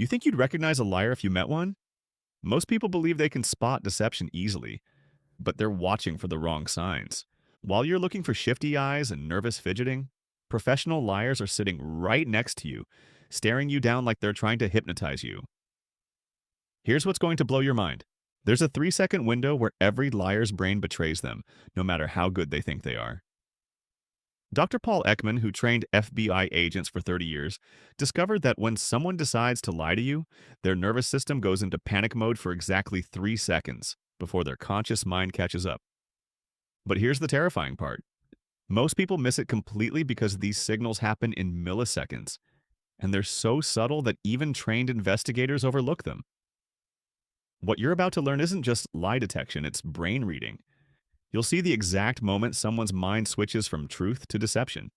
You think you'd recognize a liar if you met one? Most people believe they can spot deception easily, but they're watching for the wrong signs. While you're looking for shifty eyes and nervous fidgeting, professional liars are sitting right next to you, staring you down like they're trying to hypnotize you. Here's what's going to blow your mind. There's a 3-second window where every liar's brain betrays them, no matter how good they think they are. Dr. Paul Ekman, who trained FBI agents for 30 years, discovered that when someone decides to lie to you, their nervous system goes into panic mode for exactly 3 seconds before their conscious mind catches up. But here's the terrifying part. Most people miss it completely because these signals happen in milliseconds, and they're so subtle that even trained investigators overlook them. What you're about to learn isn't just lie detection, it's brain reading. You'll see the exact moment someone's mind switches from truth to deception.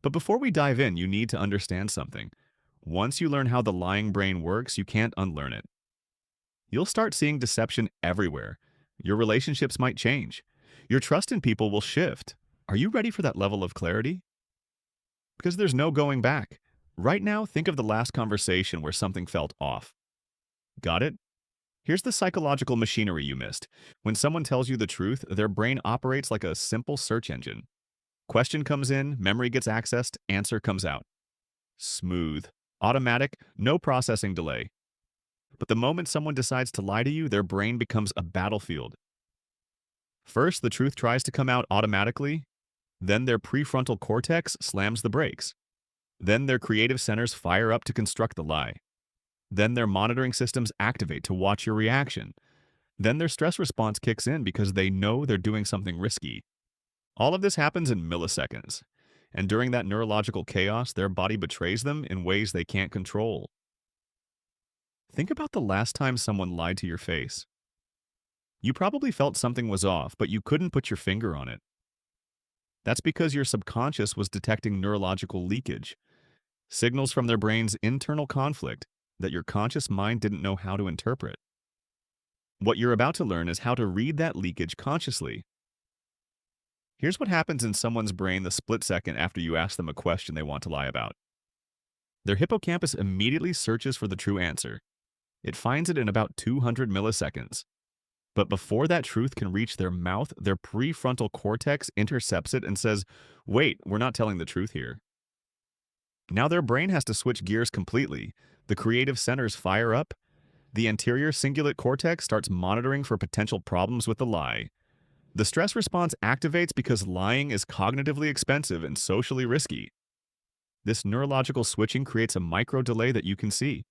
But before we dive in, you need to understand something. Once you learn how the lying brain works, you can't unlearn it. You'll start seeing deception everywhere. Your relationships might change. Your trust in people will shift. Are you ready for that level of clarity? Because there's no going back. Right now, think of the last conversation where something felt off. Got it? Here's the psychological machinery you missed. When someone tells you the truth, their brain operates like a simple search engine. Question comes in, memory gets accessed, answer comes out. Smooth, automatic, no processing delay. But the moment someone decides to lie to you, their brain becomes a battlefield. First, the truth tries to come out automatically. Then their prefrontal cortex slams the brakes. Then their creative centers fire up to construct the lie. Then their monitoring systems activate to watch your reaction. Then their stress response kicks in because they know they're doing something risky. All of this happens in milliseconds. And during that neurological chaos, their body betrays them in ways they can't control. Think about the last time someone lied to your face. You probably felt something was off, but you couldn't put your finger on it. That's because your subconscious was detecting neurological leakage, signals from their brain's internal conflict that your conscious mind didn't know how to interpret. What you're about to learn is how to read that leakage consciously. Here's what happens in someone's brain the split second after you ask them a question they want to lie about. Their hippocampus immediately searches for the true answer. It finds it in about 200 milliseconds. But before that truth can reach their mouth, their prefrontal cortex intercepts it and says, "Wait, we're not telling the truth here." Now their brain has to switch gears completely. The creative centers fire up. The anterior cingulate cortex starts monitoring for potential problems with the lie. The stress response activates because lying is cognitively expensive and socially risky. This neurological switching creates a micro delay that you can see.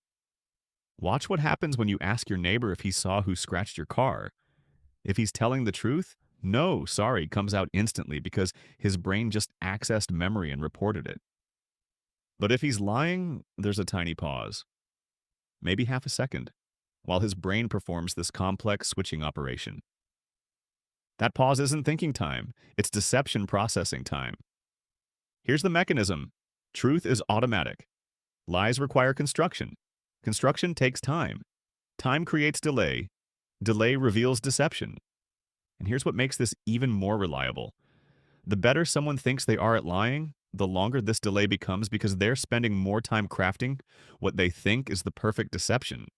Watch what happens when you ask your neighbor if he saw who scratched your car. If he's telling the truth, "No, sorry," comes out instantly because his brain just accessed memory and reported it. But if he's lying, there's a tiny pause, maybe half a second, while his brain performs this complex switching operation. That pause isn't thinking time, it's deception processing time. Here's the mechanism. Truth is automatic. Lies require construction. Construction takes time. Time creates delay. Delay reveals deception. And here's what makes this even more reliable. The better someone thinks they are at lying, the longer this delay becomes because they're spending more time crafting what they think is the perfect deception.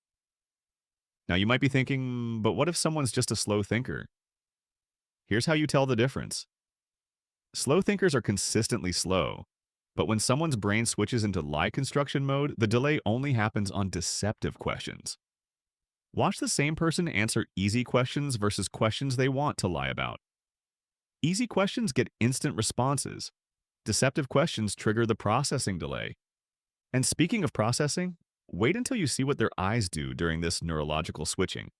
Now you might be thinking, but what if someone's just a slow thinker? Here's how you tell the difference. Slow thinkers are consistently slow, but when someone's brain switches into lie construction mode, the delay only happens on deceptive questions. Watch the same person answer easy questions versus questions they want to lie about. Easy questions get instant responses. Deceptive questions trigger the processing delay. And speaking of processing, wait until you see what their eyes do during this neurological switching.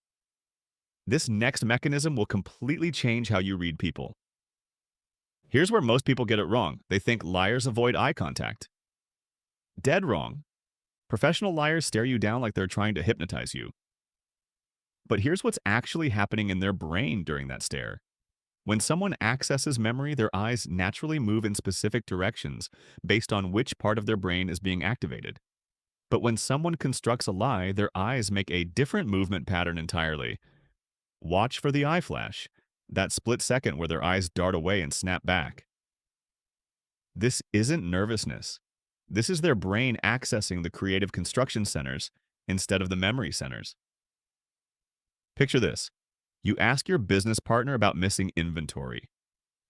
This next mechanism will completely change how you read people. Here's where most people get it wrong. They think liars avoid eye contact. Dead wrong. Professional liars stare you down like they're trying to hypnotize you. But here's what's actually happening in their brain during that stare. When someone accesses memory, their eyes naturally move in specific directions based on which part of their brain is being activated. But when someone constructs a lie, their eyes make a different movement pattern entirely. Watch for the eye flash, that split second where their eyes dart away and snap back. This isn't nervousness. This is their brain accessing the creative construction centers instead of the memory centers. Picture this. You ask your business partner about missing inventory.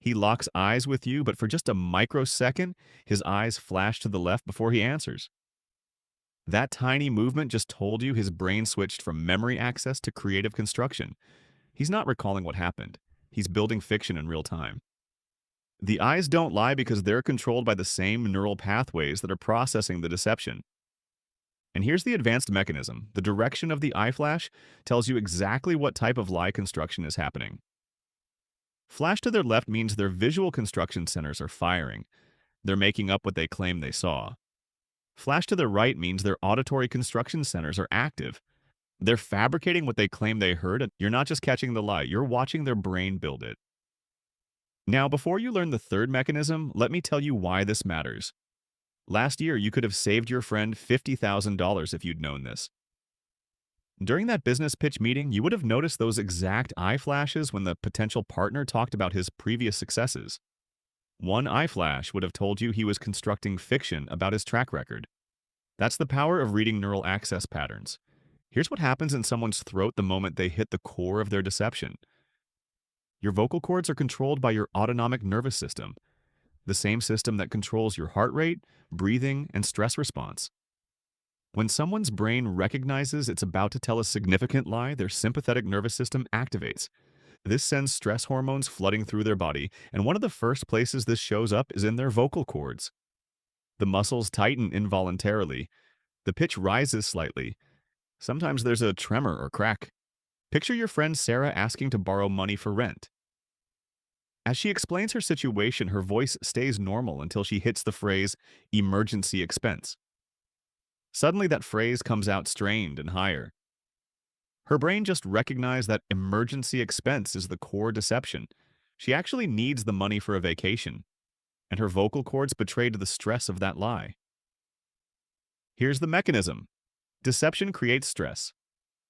He locks eyes with you, but for just a microsecond, his eyes flash to the left before he answers. That tiny movement just told you his brain switched from memory access to creative construction. He's not recalling what happened. He's building fiction in real time. The eyes don't lie because they're controlled by the same neural pathways that are processing the deception. And here's the advanced mechanism. The direction of the eye flash tells you exactly what type of lie construction is happening. Flash to their left means their visual construction centers are firing. They're making up what they claim they saw. Flash to their right means their auditory construction centers are active. They're fabricating what they claim they heard, and you're not just catching the lie, you're watching their brain build it. Now, before you learn the third mechanism, let me tell you why this matters. Last year, you could have saved your friend $50,000 if you'd known this. During that business pitch meeting, you would have noticed those exact eye flashes when the potential partner talked about his previous successes. One eye flash would have told you he was constructing fiction about his track record. That's the power of reading neural access patterns. Here's what happens in someone's throat the moment they hit the core of their deception. Your vocal cords are controlled by your autonomic nervous system, the same system that controls your heart rate, breathing, and stress response. When someone's brain recognizes it's about to tell a significant lie, their sympathetic nervous system activates. This sends stress hormones flooding through their body, and one of the first places this shows up is in their vocal cords. The muscles tighten involuntarily. The pitch rises slightly. Sometimes there's a tremor or crack. Picture your friend Sarah asking to borrow money for rent. As she explains her situation, her voice stays normal until she hits the phrase, emergency expense. Suddenly that phrase comes out strained and higher. Her brain just recognized that emergency expense is the core deception. She actually needs the money for a vacation, and her vocal cords betrayed the stress of that lie. Here's the mechanism. Deception creates stress.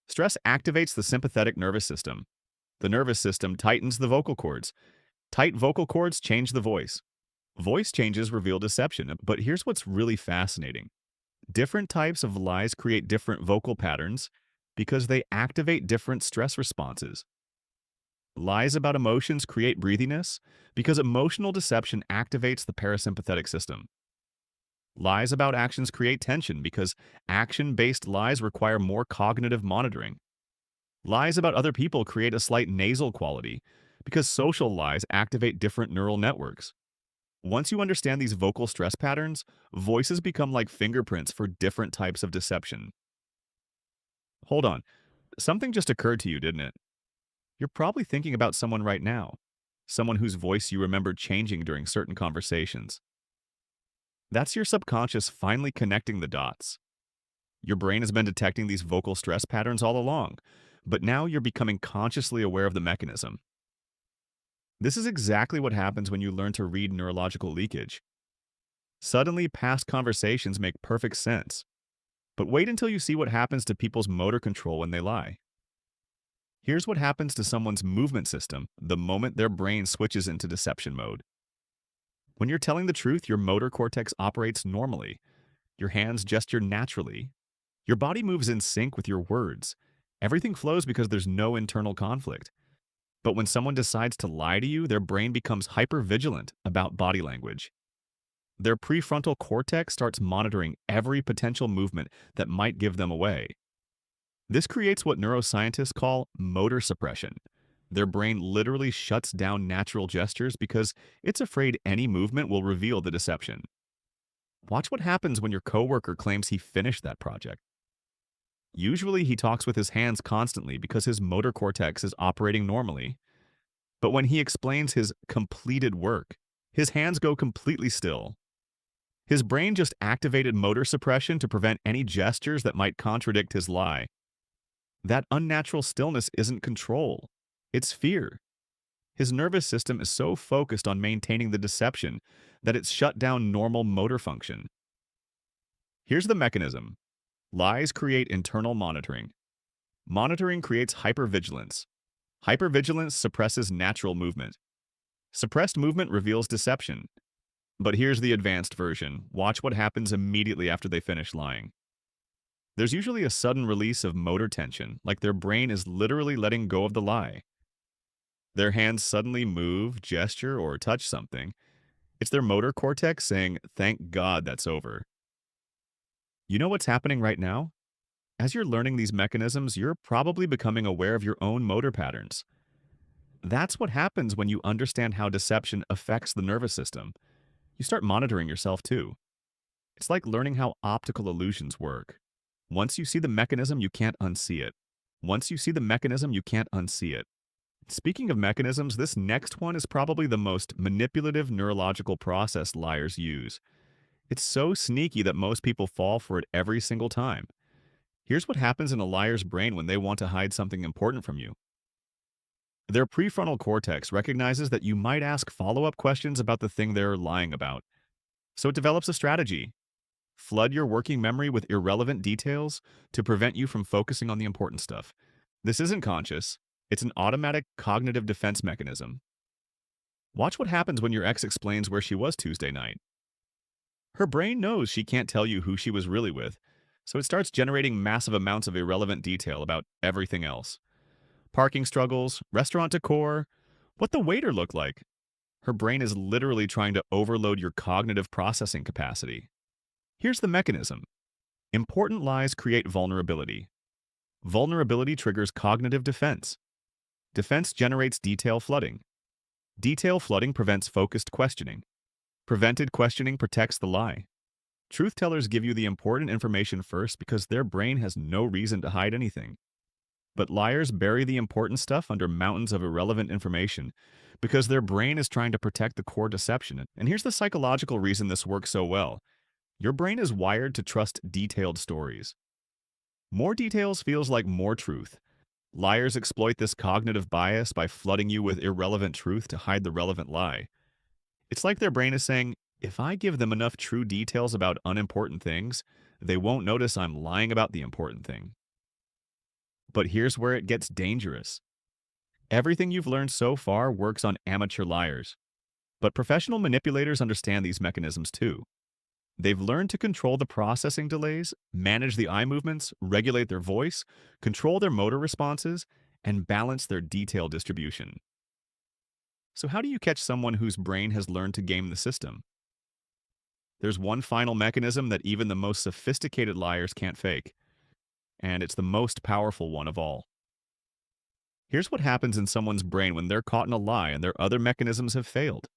Stress activates the sympathetic nervous system. The nervous system tightens the vocal cords. Tight vocal cords change the voice. Voice changes reveal deception, but here's what's really fascinating. Different types of lies create different vocal patterns because they activate different stress responses. Lies about emotions create breathiness because emotional deception activates the parasympathetic system. Lies about actions create tension because action-based lies require more cognitive monitoring. Lies about other people create a slight nasal quality because social lies activate different neural networks. Once you understand these vocal stress patterns, voices become like fingerprints for different types of deception. Hold on. Something just occurred to you, didn't it? You're probably thinking about someone right now, someone whose voice you remember changing during certain conversations. That's your subconscious finally connecting the dots. Your brain has been detecting these vocal stress patterns all along, but now you're becoming consciously aware of the mechanism. This is exactly what happens when you learn to read neurological leakage. Suddenly, past conversations make perfect sense. But wait until you see what happens to people's motor control when they lie. Here's what happens to someone's movement system the moment their brain switches into deception mode. When you're telling the truth, your motor cortex operates normally. Your hands gesture naturally. Your body moves in sync with your words. Everything flows because there's no internal conflict. But when someone decides to lie to you, their brain becomes hypervigilant about body language. Their prefrontal cortex starts monitoring every potential movement that might give them away. This creates what neuroscientists call motor suppression. Their brain literally shuts down natural gestures because it's afraid any movement will reveal the deception. Watch what happens when your coworker claims he finished that project. Usually he talks with his hands constantly because his motor cortex is operating normally. But when he explains his completed work, his hands go completely still. His brain just activated motor suppression to prevent any gestures that might contradict his lie. That unnatural stillness isn't control, it's fear. His nervous system is so focused on maintaining the deception that it's shut down normal motor function. Here's the mechanism. Lies create internal monitoring. Monitoring creates hypervigilance. Hypervigilance suppresses natural movement. Suppressed movement reveals deception. But here's the advanced version. Watch what happens immediately after they finish lying. There's usually a sudden release of motor tension, like their brain is literally letting go of the lie. Their hands suddenly move, gesture, or touch something. It's their motor cortex saying, "Thank God that's over." You know what's happening right now? As you're learning these mechanisms, you're probably becoming aware of your own motor patterns. That's what happens when you understand how deception affects the nervous system. You start monitoring yourself too. It's like learning how optical illusions work. Once you see the mechanism, you can't unsee it. Once you see the mechanism, you can't unsee it. Speaking of mechanisms, this next one is probably the most manipulative neurological process liars use. It's so sneaky that most people fall for it every single time. Here's what happens in a liar's brain when they want to hide something important from you. Their prefrontal cortex recognizes that you might ask follow-up questions about the thing they're lying about. So it develops a strategy. Flood your working memory with irrelevant details to prevent you from focusing on the important stuff. This isn't conscious. It's an automatic cognitive defense mechanism. Watch what happens when your ex explains where she was Tuesday night. Her brain knows she can't tell you who she was really with, so it starts generating massive amounts of irrelevant detail about everything else. Parking struggles, restaurant decor, what the waiter looked like. Her brain is literally trying to overload your cognitive processing capacity. Here's the mechanism. Important lies create vulnerability. Vulnerability triggers cognitive defense. Defense generates detail flooding. Detail flooding prevents focused questioning. Prevented questioning protects the lie. Truth tellers give you the important information first because their brain has no reason to hide anything. But liars bury the important stuff under mountains of irrelevant information because their brain is trying to protect the core deception. And here's the psychological reason this works so well. Your brain is wired to trust detailed stories. More details feels like more truth. Liars exploit this cognitive bias by flooding you with irrelevant truth to hide the relevant lie. It's like their brain is saying, if I give them enough true details about unimportant things, they won't notice I'm lying about the important thing. But here's where it gets dangerous. Everything you've learned so far works on amateur liars. But professional manipulators understand these mechanisms too. They've learned to control the processing delays, manage the eye movements, regulate their voice, control their motor responses, and balance their detail distribution. So how do you catch someone whose brain has learned to game the system? There's one final mechanism that even the most sophisticated liars can't fake, and it's the most powerful one of all. Here's what happens in someone's brain when they're caught in a lie and their other mechanisms have failed.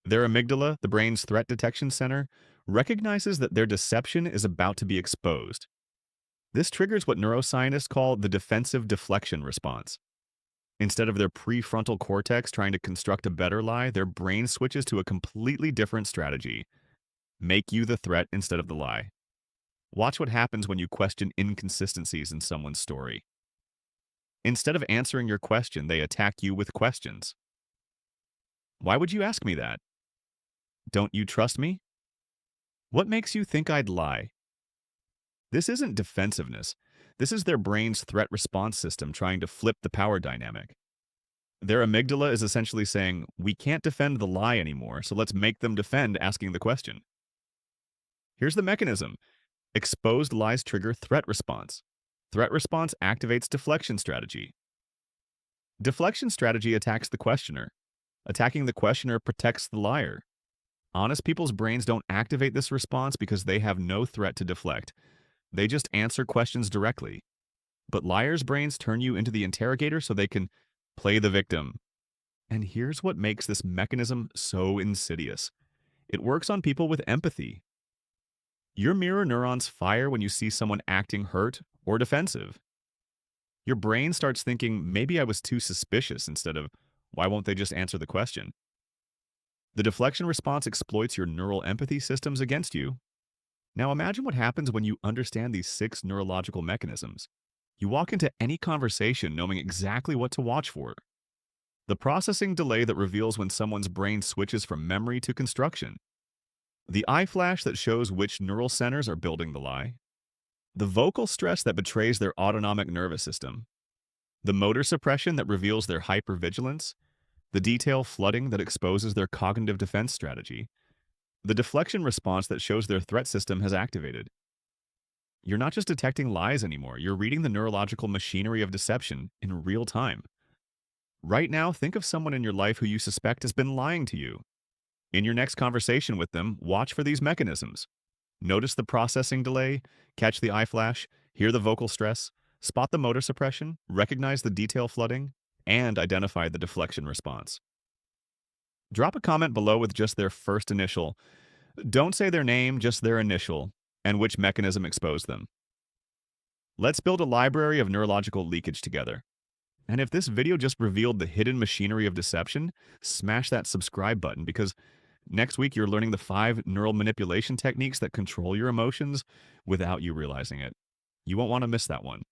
Their amygdala, the brain's threat detection center, recognizes that their deception is about to be exposed. This triggers what neuroscientists call the defensive deflection response. Instead of their prefrontal cortex trying to construct a better lie, their brain switches to a completely different strategy. Make you the threat instead of the lie. Watch what happens when you question inconsistencies in someone's story. Instead of answering your question, they attack you with questions. Why would you ask me that? Don't you trust me? What makes you think I'd lie? This isn't defensiveness. This is their brain's threat response system trying to flip the power dynamic. Their amygdala is essentially saying, we can't defend the lie anymore, so let's make them defend asking the question. Here's the mechanism. Exposed lies trigger threat response. Threat response activates deflection strategy. Deflection strategy attacks the questioner. Attacking the questioner protects the liar. Honest people's brains don't activate this response because they have no threat to deflect. They just answer questions directly. But liars' brains turn you into the interrogator so they can play the victim. And here's what makes this mechanism so insidious. It works on people with empathy. Your mirror neurons fire when you see someone acting hurt or defensive. Your brain starts thinking, maybe I was too suspicious instead of, why won't they just answer the question? The deflection response exploits your neural empathy systems against you. Now imagine what happens when you understand these 6 neurological mechanisms. You walk into any conversation knowing exactly what to watch for. The processing delay that reveals when someone's brain switches from memory to construction. The eye flash that shows which neural centers are building the lie. The vocal stress that betrays their autonomic nervous system. The motor suppression that reveals their hypervigilance. the detail flooding that exposes their cognitive defense strategy, the deflection response that shows their threat system has activated. You're not just detecting lies anymore, you're reading the neurological machinery of deception in real time. Right now, think of someone in your life who you suspect has been lying to you. In your next conversation with them, watch for these mechanisms. Notice the processing delay, catch the eye flash, hear the vocal stress, spot the motor suppression, recognize the detail flooding, and identify the deflection response. Drop a comment below with just their first initial. Don't say their name, just their initial, and which mechanism exposed them. Let's build a library of neurological leakage together. And if this video just revealed the hidden machinery of deception, smash that subscribe button because next week you're learning the 5 neural manipulation techniques that control your emotions without you realizing it. You won't want to miss that one.